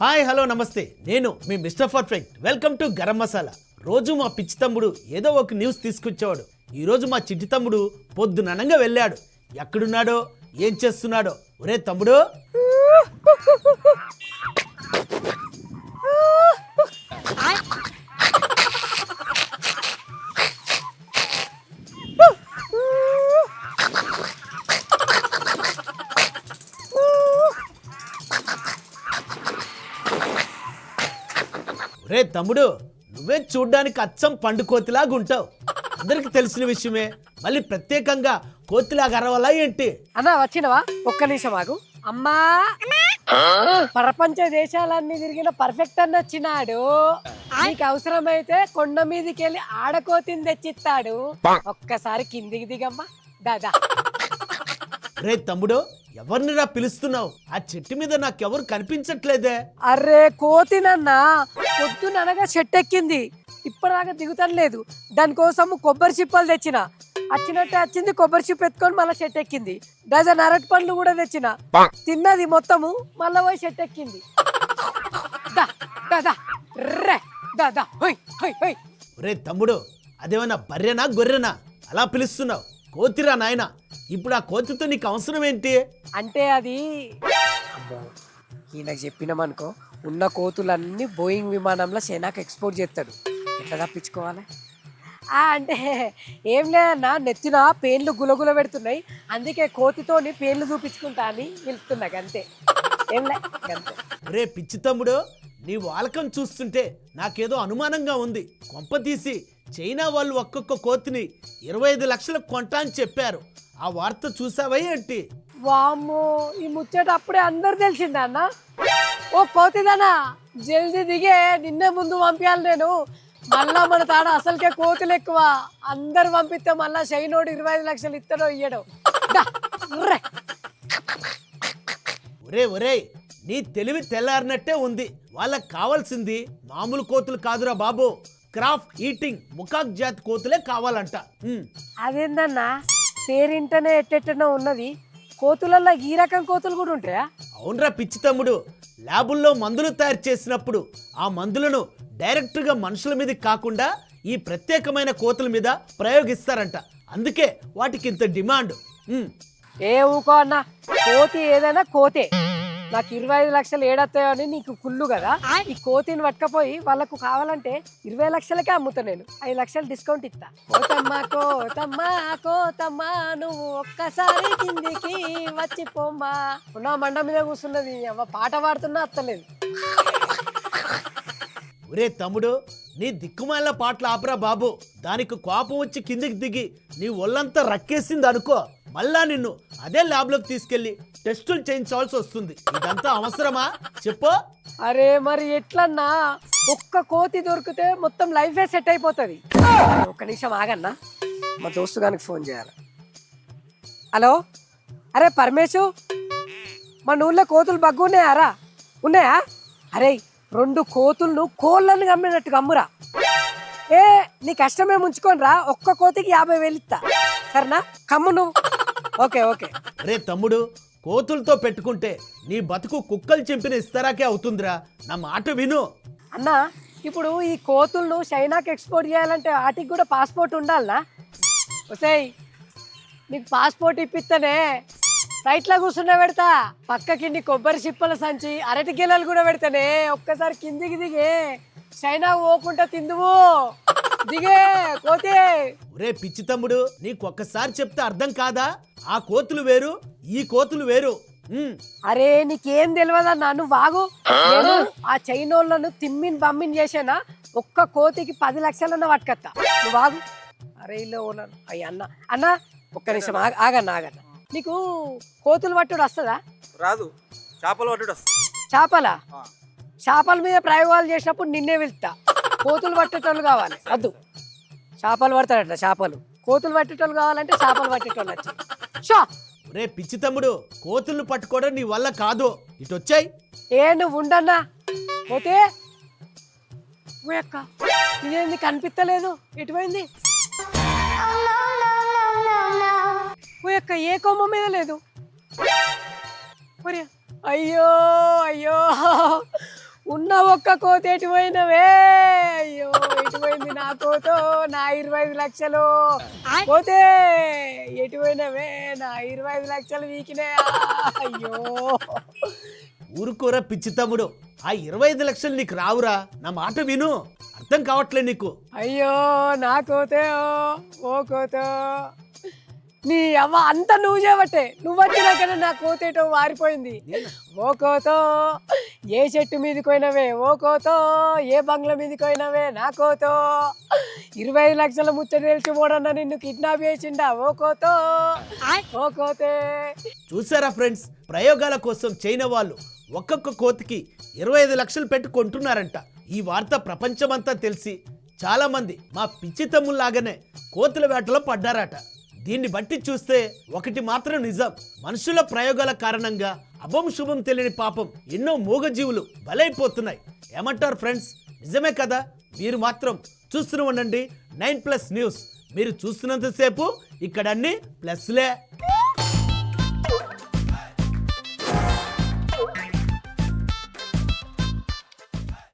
Hi hello నమస్తే, నేను మీ mister perfect. Welcome to Garam Masala. రోజు మా పిచ్చి తమ్ముడు ఏదో ఒక న్యూస్ తీసుకొచ్చేవాడు. ఈరోజు మా చిట్టి తమ్ముడు పొద్దుననంగా వెళ్ళాడు. ఎక్కడున్నాడో ఏం చేస్తున్నాడో. ఒరే తమ్ముడు, రే తమ్ముడు, నువ్వే చూడ్డానికి అచ్చం పండు కోతిలాగా ఉంటావు. అందరికి తెలిసిన విషయమే, మళ్ళీ ప్రత్యేకంగా కోతిలాగా అరవాలా ఏంటి? అన్నా వచ్చినవా? ఒక్క నిమిషం ఆగు. అమ్మా, ప్రపంచ దేశాలన్నీ తిరిగిన పర్ఫెక్ట్ అన్న వచ్చినాడు. నీకు అవసరమైతే కొండ మీదకి వెళ్ళి ఆడకోతిని తెచ్చిస్తాడు. ఒక్కసారి కిందికి దిగమ్మా. దాదా రే తమ్ముడు, ఎవరినిరా పిలుస్తున్నావు? ఆ చెట్టు మీద నాకెవరు కనిపించట్లేదే. అరే కోతినన్నా, పొద్దుననగా చెట్టు ఎక్కింది, ఇప్పటిదాకా దిగుతాను లేదు. దానికోసం కొబ్బరి చిప్పలు తెచ్చిన. వచ్చినట్టే వచ్చింది, కొబ్బరి చిప్ప ఎత్తుకొని మళ్ళీ చెట్టు ఎక్కింది. డజన్ అరటి పండ్లు కూడా తెచ్చిన, తిన్నది మొత్తము, మళ్ళా పోయి చెట్టు ఎక్కింది. రే తమ్ముడు, అదేమన్నా బర్రెనా గొర్రెనా అలా పిలుస్తున్నావు? కోతిరా నాయన. ఇప్పుడు ఆ కోతితో నీకు అవసరం ఏంటి? అంటే అది ఈయనకు చెప్పినామనుకో, ఉన్న కోతులన్నీ బోయింగ్ విమానంలో చైనాకి ఎక్స్పోర్ట్ చేస్తాడు. ఎట్లా తప్పించుకోవాలి? అంటే ఏం లేదన్నా, నెత్తిన పేన్లు గులగుల పెడుతున్నాయి, అందుకే కోతితోని పేన్లు చూపించుకుంటా అని పిలుస్తున్నా. అంతే, ఏం లే అంతే. రే పిచ్చి తమ్ముడు, నీ వాలకం చూస్తుంటే నాకేదో అనుమానంగా ఉంది. కొంప తీసి చైనా వాళ్ళు ఒక్కొక్క కోతిని 25 లక్షలకు కొంటా అని చెప్పారు. ఆ వార్త చూసావా ఏంటి? వామ్మో, ఈ ముచ్చట అప్పుడే అందరు తెలిసిందా అన్న? ఓ కోతిదనా, జల్దీ దిగే, నిన్నే ముందు పంపించాలి నేను. మళ్ళా మన తాడ అసలుకే కోతులు ఎక్కువ. అందరు పంపిస్తే మళ్ళా చైనోడు 25 లక్షలు ఇస్తాడో ఇయ్యడో. ఒరే ఒరే, నీ తెలివి తెల్లారినట్టే ఉంది. వాళ్ళకి కావాల్సింది మామూలు కోతులు కాదురా బాబు, క్రాఫ్ట్ ఈటింగ్ ముకాక్ జాతి కోతులే కావాలంట. అదేందన్నా, పేరింటనే ఎట్టెట్టనో ఉన్నది, కోతులలో ఈ రకం కోతులు కూడా ఉంటాయా? అవునరా పిచ్చి తమ్ముడు, ల్యాబుల్లో మందులు తయారు చేసినప్పుడు ఆ మందులను డైరెక్ట్గా మనుషుల మీద కాకుండా ఈ ప్రత్యేకమైన కోతుల మీద ప్రయోగిస్తారంట. అందుకే వాటికి ఇంత డిమాండ్. ఏ ఊకో అన్న, కోతి ఏదైనా కోతే. నాకు 25 లక్షలు ఏడొస్తాయో అని నీకు కుళ్ళు కదా. ఈ కోతిని పట్టుకపోయి వాళ్ళకు కావాలంటే 20 లక్షలకే అమ్ముతా నేను. 5 లక్షలు డిస్కౌంట్ ఇస్తా. కోతమ్మా కోతమ్మా కోతమ్మా, నువ్వు ఒక్కసారి కిందికి వచ్చిపోమ్మా. ఉన్న మండ మీద కూర్చున్నది, పాట పాడుతున్నా అత్తలేదు. ఒరే తమ్ముడు, నీ దిక్కుమాల పాటలు ఆపరా బాబు. దానికి కోపం వచ్చి కిందికి దిగి నీ ఒళ్ళంతా రక్కేసింది అనుకో, మళ్ళా నిన్ను అదే ల్యాబ్లోకి తీసుకెళ్లి టెస్టులు చేయించాల్సి వస్తుంది. ఇదంతా అవసరమా చెప్పు? అరే మరి ఎట్లన్నా, ఒక్క కోతి దొరికితే మొత్తం లైఫే సెట్ అయిపోతుంది. ఒక్క నిమిషం ఆగన్నా, మా దోస్తు గారికి ఫోన్ చేయాలి. హలో, అరే పరమేశు, మన ఊళ్ళో కోతులు బగ్గున్నాయారా? ఉన్నాయా? అరే 2 కోతులను కోళ్ళను గమ్మినట్టు గమ్మురా. ఏ నీ కష్టమే ముంచుకొని రా, ఒక్క కోతికి 50,000 ఇస్తా. సరేనా? కమ్ము నువ్వు. Okay okay. రే తమ్ముడు, కోతులతో పెట్టుకుంటే నీ బతుకు కుక్కలు చింపిన ఇస్తారాకే అవుతుందిరా. నా మాట విను అన్నా. ఇప్పుడు ఈ కోతులను చైనాకి ఎక్స్పోర్ట్ చేయాలంటే వాటికి కూడా పాస్పోర్ట్ ఉండాలనా? వస్తాయి, నీకు పాస్పోర్ట్ ఇప్పిస్తానే, ఫ్లైట్లో కూర్చున్నా పెడతా. పక్కకి నీ కొబ్బరి చిప్పల సంచి, అరటి గిల్లలు కూడా పెడతానే. ఒక్కసారి కిందికి దిగే, చైనా పోకుండా తిందువు. దిగే కోతే. ఒరే పిచ్చి తమ్ముడు, నీకొక్కసారి చెప్తే అర్థం కాదా? ఆ కోతులు వేరు, ఈ కోతులు వేరు. అరే నీకేం తెలియదన్నా, నువ్వు వాగు. నేను ఆ చైనోళ్ళను తిమ్మిన్ బమ్మిన్ చేసానా, ఒక్క కోతికి 10 లక్షలన్న పట్టుకత్తా. నువ్వు వాగు. అరే ఇల్లు అయ్యి అన్న అన్న, ఒక్క నిమిషం ఆగన్నా ఆగన్నా. నీకు కోతులు పట్టుడు వస్తుందా? రాదు, చేపలు పట్టుడు వస్తుంది. చేపల చేపల మీద ప్రయోగాలు చేసినప్పుడు నిన్నే వెళ్తా. కోతులు పట్టేటోళ్ళు కావాలి, వద్దు. చేపలు పడతాడట, చేపలు. కోతులు పట్టేటోళ్ళు కావాలంటే చేపలు పట్టేటోళ్ళు వచ్చి. రే పిచ్చి తమ్ముడు, కోతులను పట్టుకోవడం నీ వల్ల కాదు, ఇటు వచ్చాయి. ఏ నువ్వు ఉండన్నా. పోతే అక్క, ఇదేంది కనిపిస్తలేదు, ఎటుపోయింది? అక్క ఏ కొమ్మ మీద లేదు. అయ్యో అయ్యో, ఉన్న ఒక్క కోతి ఎటు పోయినవే అయ్యో ఎటు పోయింది నా కోతో నా 25 లక్షలు పోతే ఎటు పోయినవే నా 25 లక్షలు వీకినే అయ్యో ఊరుకోరా పిచ్చి తమ్ముడు, ఆ 25 లక్షలు నీకు రావురా, నా మాట విను. అర్థం కావట్లే నీకు. అయ్యో నా కోతే ఓ కోతో నీ అవ్వ అంతా నువ్వు చేయబట్టే, నువ్వు వచ్చినాకనే నా కోతేటో వారిపోయింది. ఓ కోతో ఏ చెట్టు మీదకి పోయినవే, ఓ కోతో ఏ బంగ్లా మీదకి పోయినవే నా కోతో 25 లక్షల ముచ్చట తెలిసి పోడన్నా నిన్ను కిడ్నాప్ చేసిండా ఓ కోతో ఓ కోతే. చూసారా ఫ్రెండ్స్, ప్రయోగాల కోసం చైనా వాళ్ళు ఒక్కొక్క కోతికి 25 లక్షలు పెట్టి కొంటున్నారంట. ఈ వార్త ప్రపంచమంతా తెలిసి చాలా మంది మా పిచ్చి తమ్ముల్లాగానే కోతుల వేటలో పడ్డారట. దీన్ని బట్టి చూస్తే ఒకటి మాత్రం నిజం, మనుషుల ప్రయోగాల కారణంగా అభం శుభం తెలియని పాపం ఎన్నో మూగజీవులు బలైపోతున్నాయి. ఏమంటారు ఫ్రెండ్స్? నిజమే కదా? మీరు మాత్రం చూస్తూనే ఉండండి 9+ న్యూస్. మీరు చూస్తున్నంతసేపు ఇక్కడ అన్ని ప్లస్లే.